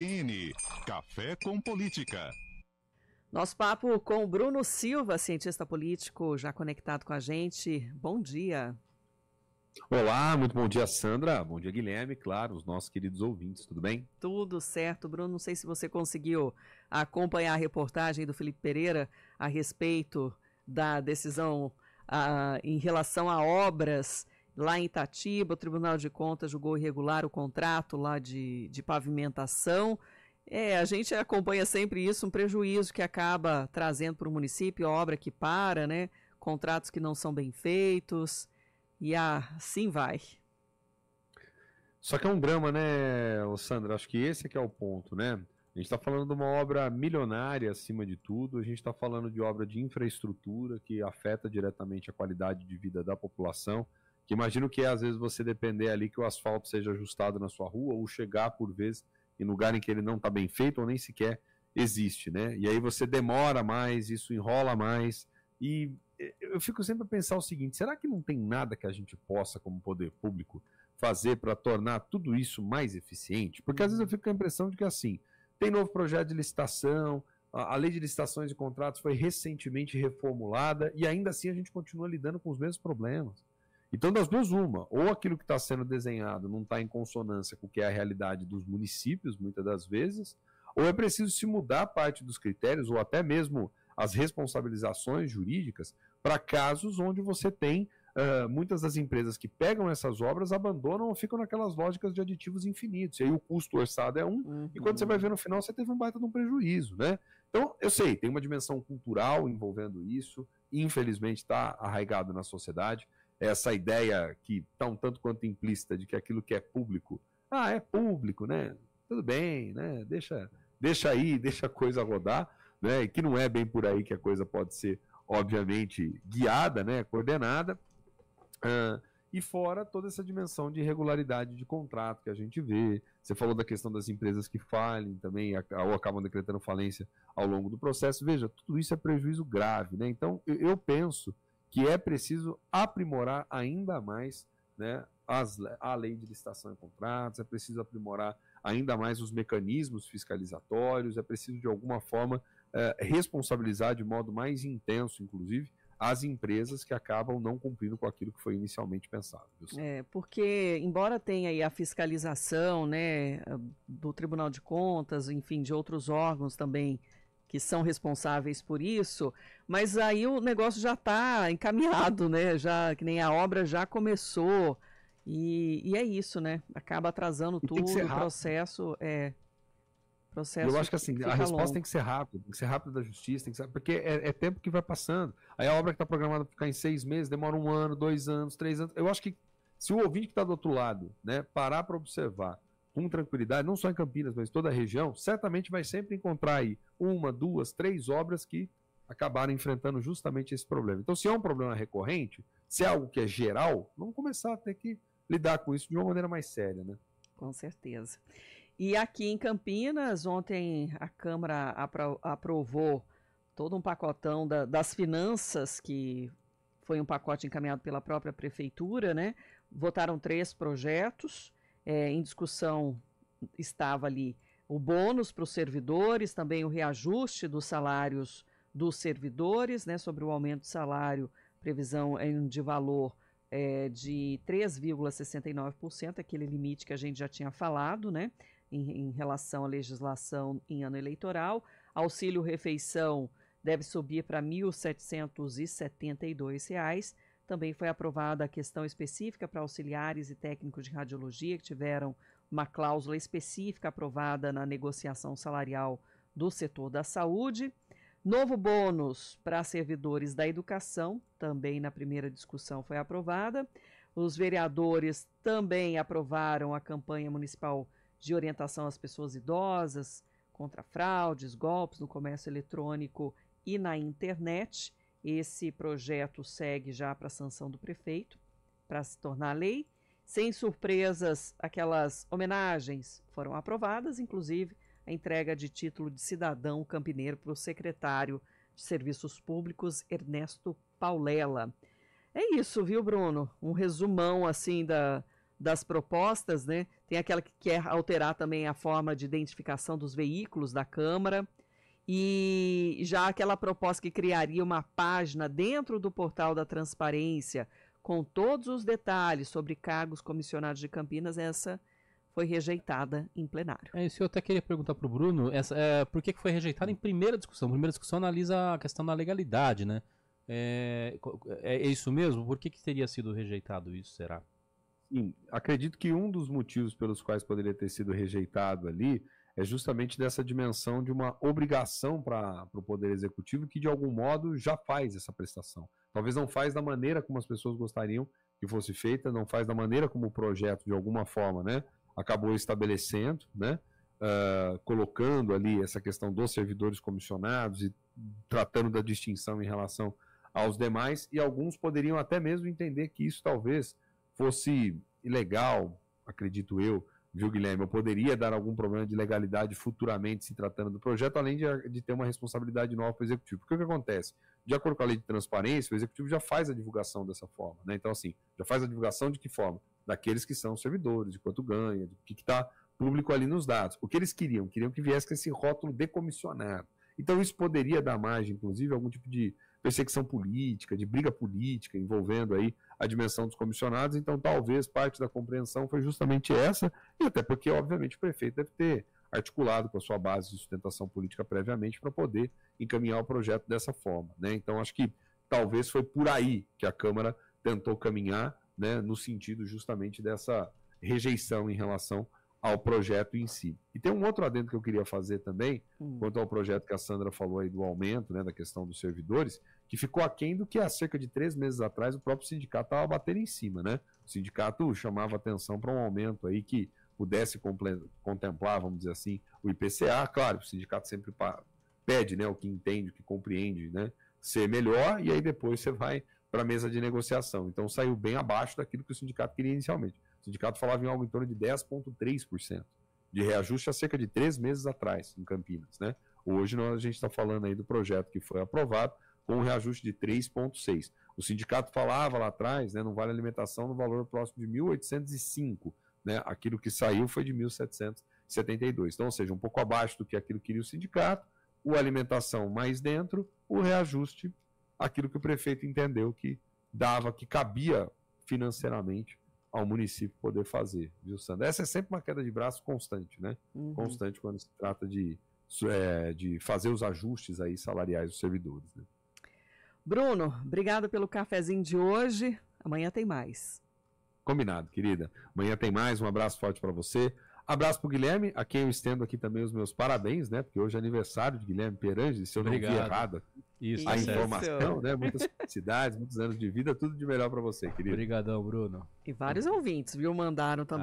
N Café com Política. Nosso papo com o Bruno Silva, cientista político, já conectado com a gente. Bom dia. Olá, muito bom dia, Sandra. Bom dia, Guilherme. Claro, os nossos queridos ouvintes, tudo bem? Tudo certo, Bruno. Não sei se você conseguiu acompanhar a reportagem do Felipe Pereira a respeito da decisão em relação a obras lá em Itatiba. O Tribunal de Contas julgou irregular o contrato lá de pavimentação. A gente acompanha sempre isso, um prejuízo que acaba trazendo para o município, obra que para, né? Contratos que não são bem feitos, e assim vai. Só que é um drama, né, Sandra? Acho que esse é que é o ponto, né? A gente está falando de uma obra milionária acima de tudo, a gente está falando de obra de infraestrutura que afeta diretamente a qualidade de vida da população, que imagino que às vezes você depender ali que o asfalto seja ajustado na sua rua ou chegar por vezes em lugar em que ele não está bem feito ou nem sequer existe, né? E aí você demora mais, isso enrola mais, e eu fico sempre a pensar o seguinte, será que não tem nada que a gente possa, como poder público, fazer para tornar tudo isso mais eficiente? Porque às vezes eu fico com a impressão de que assim, tem novo projeto de licitação, a lei de licitações e contratos foi recentemente reformulada e ainda assim a gente continua lidando com os mesmos problemas. Então, das duas, uma, ou aquilo que está sendo desenhado não está em consonância com o que é a realidade dos municípios, muitas das vezes, ou é preciso se mudar parte dos critérios, ou até mesmo as responsabilizações jurídicas, para casos onde você tem muitas das empresas que pegam essas obras, abandonam ou ficam naquelas lógicas de aditivos infinitos. E aí o custo orçado é e quando você vai ver no final, você teve um baita de um prejuízo, né? Então, eu sei, tem uma dimensão cultural envolvendo isso, infelizmente está arraigado na sociedade, essa ideia que está um tanto quanto implícita de que aquilo que é público, é público, né? Tudo bem, né? Deixa aí, deixa a coisa rodar, né? E que não é bem por aí que a coisa pode ser, obviamente, guiada, né? Coordenada. E fora toda essa dimensão de irregularidade de contrato que a gente vê. Você falou da questão das empresas que falhem também, ou acabam decretando falência ao longo do processo. Veja, tudo isso é prejuízo grave, né? Então, eu penso que é preciso aprimorar ainda mais, né, a lei de licitação e contratos, é preciso aprimorar ainda mais os mecanismos fiscalizatórios, é preciso, de alguma forma, responsabilizar de modo mais intenso, inclusive, as empresas que acabam não cumprindo com aquilo que foi inicialmente pensado. Porque, embora tenha aí a fiscalização, né, do Tribunal de Contas, enfim, de outros órgãos também, que são responsáveis por isso, mas aí o negócio já está encaminhado, né? Já, que nem a obra já começou, e é isso, né? Acaba atrasando tudo, o processo eu acho que assim, a resposta longo. tem que ser rápida da justiça, tem que ser, porque é tempo que vai passando. Aí a obra que está programada para ficar em 6 meses, demora 1 ano, 2 anos, 3 anos. Eu acho que se o ouvinte que está do outro lado, né, parar para observar com tranquilidade, não só em Campinas, mas em toda a região, certamente vai sempre encontrar aí 1, 2, 3 obras que acabaram enfrentando justamente esse problema. Então, se é um problema recorrente, se é algo que é geral, vamos começar a ter que lidar com isso de uma maneira mais séria, né? Com certeza. E aqui em Campinas, ontem a Câmara aprovou todo um pacotão das finanças, que foi um pacote encaminhado pela própria Prefeitura, né? Votaram 3 projetos. Em discussão estava ali o bônus para os servidores, também o reajuste dos salários dos servidores, né, sobre o aumento de salário, previsão de valor de 3,69%, aquele limite que a gente já tinha falado, né, em relação à legislação em ano eleitoral. Auxílio refeição deve subir para R$ 1.772. Também foi aprovada a questão específica para auxiliares e técnicos de radiologia que tiveram uma cláusula específica aprovada na negociação salarial do setor da saúde. Novo bônus para servidores da educação, também na primeira discussão foi aprovada. Os vereadores também aprovaram a campanha municipal de orientação às pessoas idosas contra fraudes, golpes no comércio eletrônico e na internet. Esse projeto segue já para a sanção do prefeito, para se tornar lei. Sem surpresas, aquelas homenagens foram aprovadas, inclusive a entrega de título de cidadão campineiro para o secretário de Serviços Públicos, Ernesto Paulela. É isso, viu, Bruno? Um resumão, assim, das propostas, né? Tem aquela que quer alterar também a forma de identificação dos veículos da Câmara, e já aquela proposta que criaria uma página dentro do portal da transparência com todos os detalhes sobre cargos comissionados de Campinas, essa foi rejeitada em plenário. É isso que eu até queria perguntar para o Bruno, por que foi rejeitada em primeira discussão? Primeira discussão analisa a questão da legalidade, né? É isso mesmo? Por que teria sido rejeitado isso, será? Sim, acredito que um dos motivos pelos quais poderia ter sido rejeitado ali é justamente dessa dimensão de uma obrigação para o Poder Executivo que, de algum modo, já faz essa prestação. Talvez não faz da maneira como as pessoas gostariam que fosse feita, não faz da maneira como o projeto, de alguma forma, né, acabou estabelecendo, né, colocando ali essa questão dos servidores comissionados e tratando da distinção em relação aos demais, e alguns poderiam até mesmo entender que isso talvez fosse ilegal, acredito eu, viu, Guilherme? Eu poderia dar algum problema de legalidade futuramente se tratando do projeto, além de ter uma responsabilidade nova para o Executivo. Porque o que acontece? De acordo com a lei de transparência, o Executivo já faz a divulgação dessa forma, né? Então, assim, já faz a divulgação de que forma? Daqueles que são servidores, de quanto ganha, de que está público ali nos dados. O que eles queriam? Queriam que viesse com esse rótulo decomissionado. Então, isso poderia dar margem, inclusive, a algum tipo de perseguição política, de briga política, envolvendo aí a dimensão dos comissionados. Então, talvez parte da compreensão foi justamente essa, e até porque, obviamente, o prefeito deve ter articulado com a sua base de sustentação política previamente para poder encaminhar o projeto dessa forma, né? Então, acho que talvez foi por aí que a Câmara tentou caminhar, né, no sentido justamente dessa rejeição em relação ao projeto em si. E tem um outro adendo que eu queria fazer também, quanto ao projeto que a Sandra falou aí do aumento, né, da questão dos servidores, que ficou aquém do que há cerca de 3 meses atrás o próprio sindicato estava batendo em cima, né? O sindicato chamava atenção para um aumento aí que pudesse contemplar, vamos dizer assim, o IPCA. Claro, o sindicato sempre pede, né, o que entende, o que compreende, né, ser melhor, e aí depois você vai para a mesa de negociação. Então saiu bem abaixo daquilo que o sindicato queria inicialmente. O sindicato falava em algo em torno de 10,3% de reajuste há cerca de 3 meses atrás, em Campinas, né? Hoje a gente está falando aí do projeto que foi aprovado com um reajuste de 3,6%. O sindicato falava lá atrás, né, no Vale Alimentação, no valor próximo de 1.805, né? Aquilo que saiu foi de 1.772. Então, ou seja, um pouco abaixo do que aquilo que queria o sindicato, o alimentação mais dentro, o reajuste, aquilo que o prefeito entendeu que dava, que cabia financeiramente ao município poder fazer, viu, Sandra? Essa é sempre uma queda de braço constante, né? Constante quando se trata de fazer os ajustes aí salariais dos servidores, né? Bruno, obrigado pelo cafezinho de hoje. Amanhã tem mais. Combinado, querida. Amanhã tem mais. Um abraço forte para você. Abraço pro Guilherme, a quem eu estendo aqui também os meus parabéns, né? Porque hoje é aniversário de Guilherme Perange, se eu não vi errado Isso, a informação, né? Muitas felicidades, muitos anos de vida, tudo de melhor para você, querido. Obrigadão, Bruno. E vários ouvintes, viu? Mandaram também.